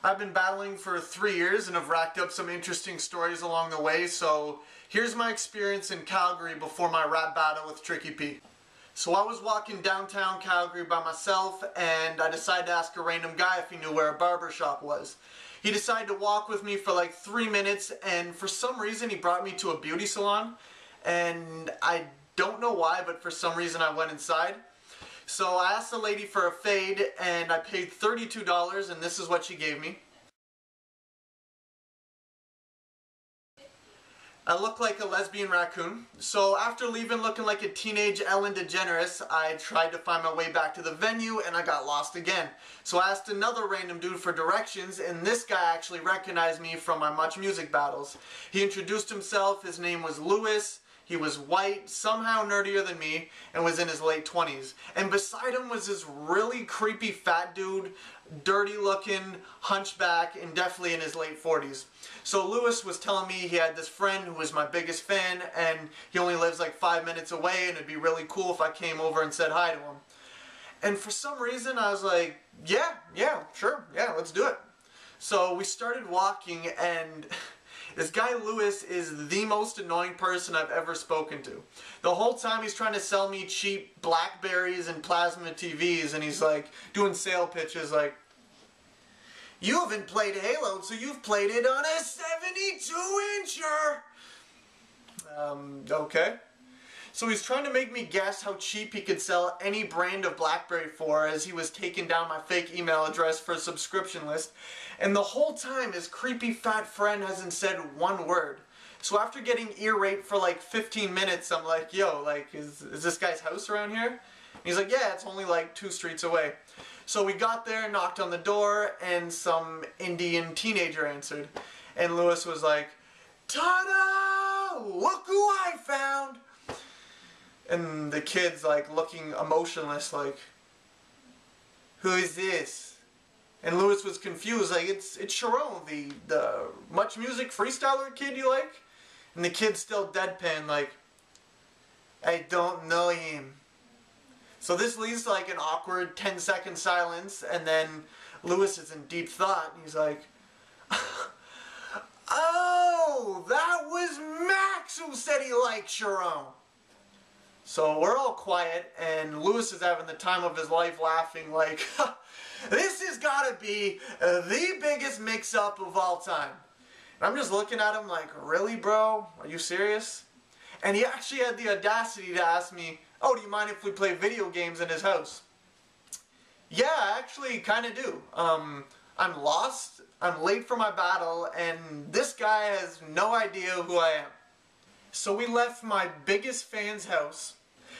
I've been battling for 3 years and have racked up some interesting stories along the way, so here's my experience in Calgary before my rap battle with Tricky P. So I was walking downtown Calgary by myself and I decided to ask a random guy if he knew where a barber shop was. He decided to walk with me for like 3 minutes, and for some reason he brought me to a beauty salon, and I don't know why, but for some reason I went inside. So I asked the lady for a fade and I paid $32, and this is what she gave me. I look like a lesbian raccoon. So after leaving looking like a teenage Ellen DeGeneres, I tried to find my way back to the venue and I got lost again. So I asked another random dude for directions, and this guy actually recognized me from my Much Music battles. He introduced himself. His name was Lewis. He was white, somehow nerdier than me, and was in his late 20s. And beside him was this really creepy fat dude, dirty looking, hunchback, and definitely in his late 40s. So Lewis was telling me he had this friend who was my biggest fan, and he only lives like 5 minutes away, and it'd be really cool if I came over and said hi to him. And for some reason I was like, yeah, sure, let's do it. So we started walking, and this guy Lewis is the most annoying person I've ever spoken to. The whole time he's trying to sell me cheap Blackberries and plasma TVs, and he's like doing sale pitches like, "You haven't played Halo, so you've played it on a 72-incher. Okay. So he's trying to make me guess how cheap he could sell any brand of Blackberry for, as he was taking down my fake email address for a subscription list. And the whole time his creepy fat friend hasn't said one word. So after getting ear raped for like 15 minutes, I'm like, yo, like, is this guy's house around here? And he's like, yeah, it's only like 2 streets away. So we got there, knocked on the door, and some Indian teenager answered. And Lewis was like, "Ta-da! Look who I found!" And the kid's like looking emotionless, like, "Who is this?" And Lewis was confused, like, it's Charron, the Much Music freestyler kid you like? And the kid's still deadpan, like, "I don't know him." So this leads to like an awkward 10-second silence, and then Lewis is in deep thought, and he's like, "Oh, that was Max who said he liked Charron." So we're all quiet, and Lewis is having the time of his life laughing like, "This has got to be the biggest mix-up of all time." And I'm just looking at him like, "Really, bro? Are you serious?" And he actually had the audacity to ask me, "Oh, do you mind if we play video games in his house?" Yeah, I actually kind of do. I'm lost, I'm late for my battle, and this guy has no idea who I am. So we left my biggest fan's house.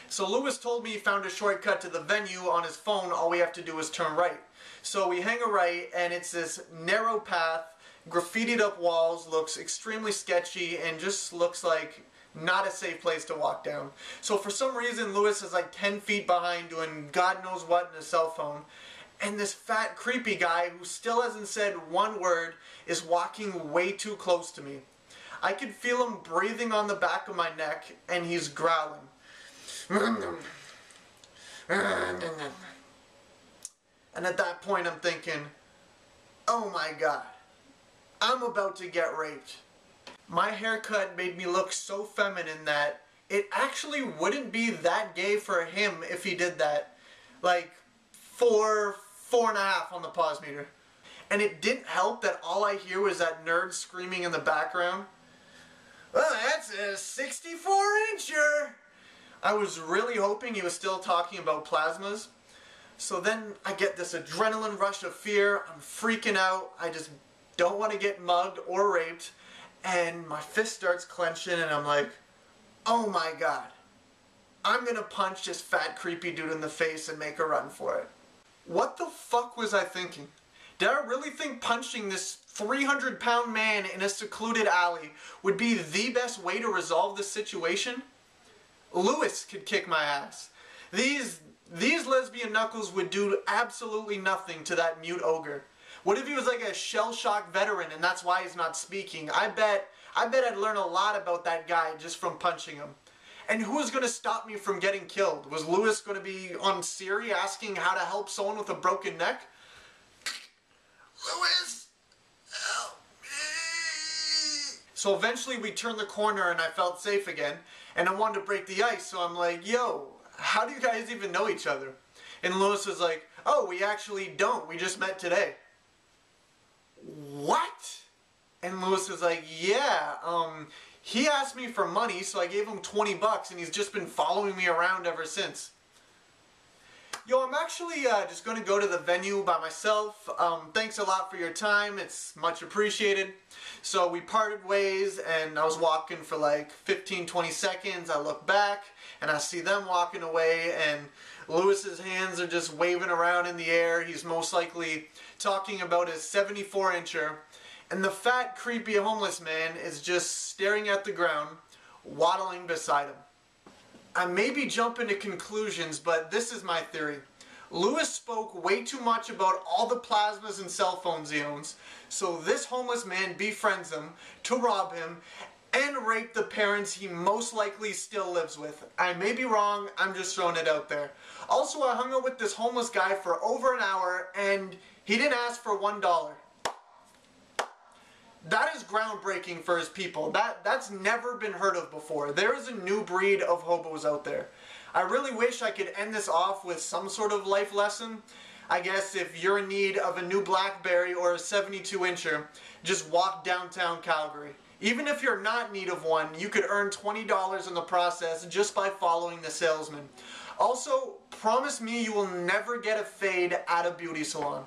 So Lewis told me he found a shortcut to the venue on his phone. All we have to do is turn right. So we hang a right, and it's this narrow path, graffitied up walls, looks extremely sketchy, and just looks like not a safe place to walk down. So for some reason Lewis is like 10 feet behind doing God knows what in his cell phone. And this fat creepy guy who still hasn't said one word is walking way too close to me. I could feel him breathing on the back of my neck, and he's growling. And at that point I'm thinking, oh my god, I'm about to get raped. My haircut made me look so feminine that it actually wouldn't be that gay for him if he did that. Like 4.5 on the pause meter. And it didn't help that all I hear was that nerd screaming in the background. "Well, that's a 64-incher. I was really hoping he was still talking about plasmas. So then I get this adrenaline rush of fear. I'm freaking out. I just don't want to get mugged or raped. And my fist starts clenching, and I'm like, oh my god, I'm gonna punch this fat creepy dude in the face and make a run for it. What the fuck was I thinking? Did I really think punching this 300-pound man in a secluded alley would be the best way to resolve this situation? Lewis could kick my ass. These lesbian knuckles would do absolutely nothing to that mute ogre. What if he was like a shell-shock veteran and that's why he's not speaking? I bet I'd learn a lot about that guy just from punching him. And who was going to stop me from getting killed? Was Lewis going to be on Siri asking how to help someone with a broken neck? Lewis, So eventually we turned the corner and I felt safe again, and I wanted to break the ice, so I'm like, yo, how do you guys even know each other? And Lewis was like, oh, we actually don't, we just met today. What? And Lewis was like, yeah, he asked me for money, so I gave him 20 bucks, and he's just been following me around ever since. Yo, I'm actually just going to go to the venue by myself. Thanks a lot for your time. It's much appreciated. So we parted ways, and I was walking for like 15-20 seconds. I look back, and I see them walking away, and Lewis's hands are just waving around in the air. He's most likely talking about his 74-incher. And the fat, creepy homeless man is just staring at the ground, waddling beside him. I may be jumping to conclusions, but this is my theory. Lewis spoke way too much about all the plasmas and cell phones he owns, so this homeless man befriends him to rob him and rape the parents he most likely still lives with. I may be wrong, I'm just throwing it out there. Also, I hung out with this homeless guy for over an hour, and he didn't ask for $1. That is groundbreaking for his people. That's never been heard of before. There is a new breed of hobos out there. I really wish I could end this off with some sort of life lesson. I guess if you're in need of a new BlackBerry or a 72-incher, just walk downtown Calgary. Even if you're not in need of one, you could earn $20 in the process just by following the salesman. Also, promise me you will never get a fade at a beauty salon.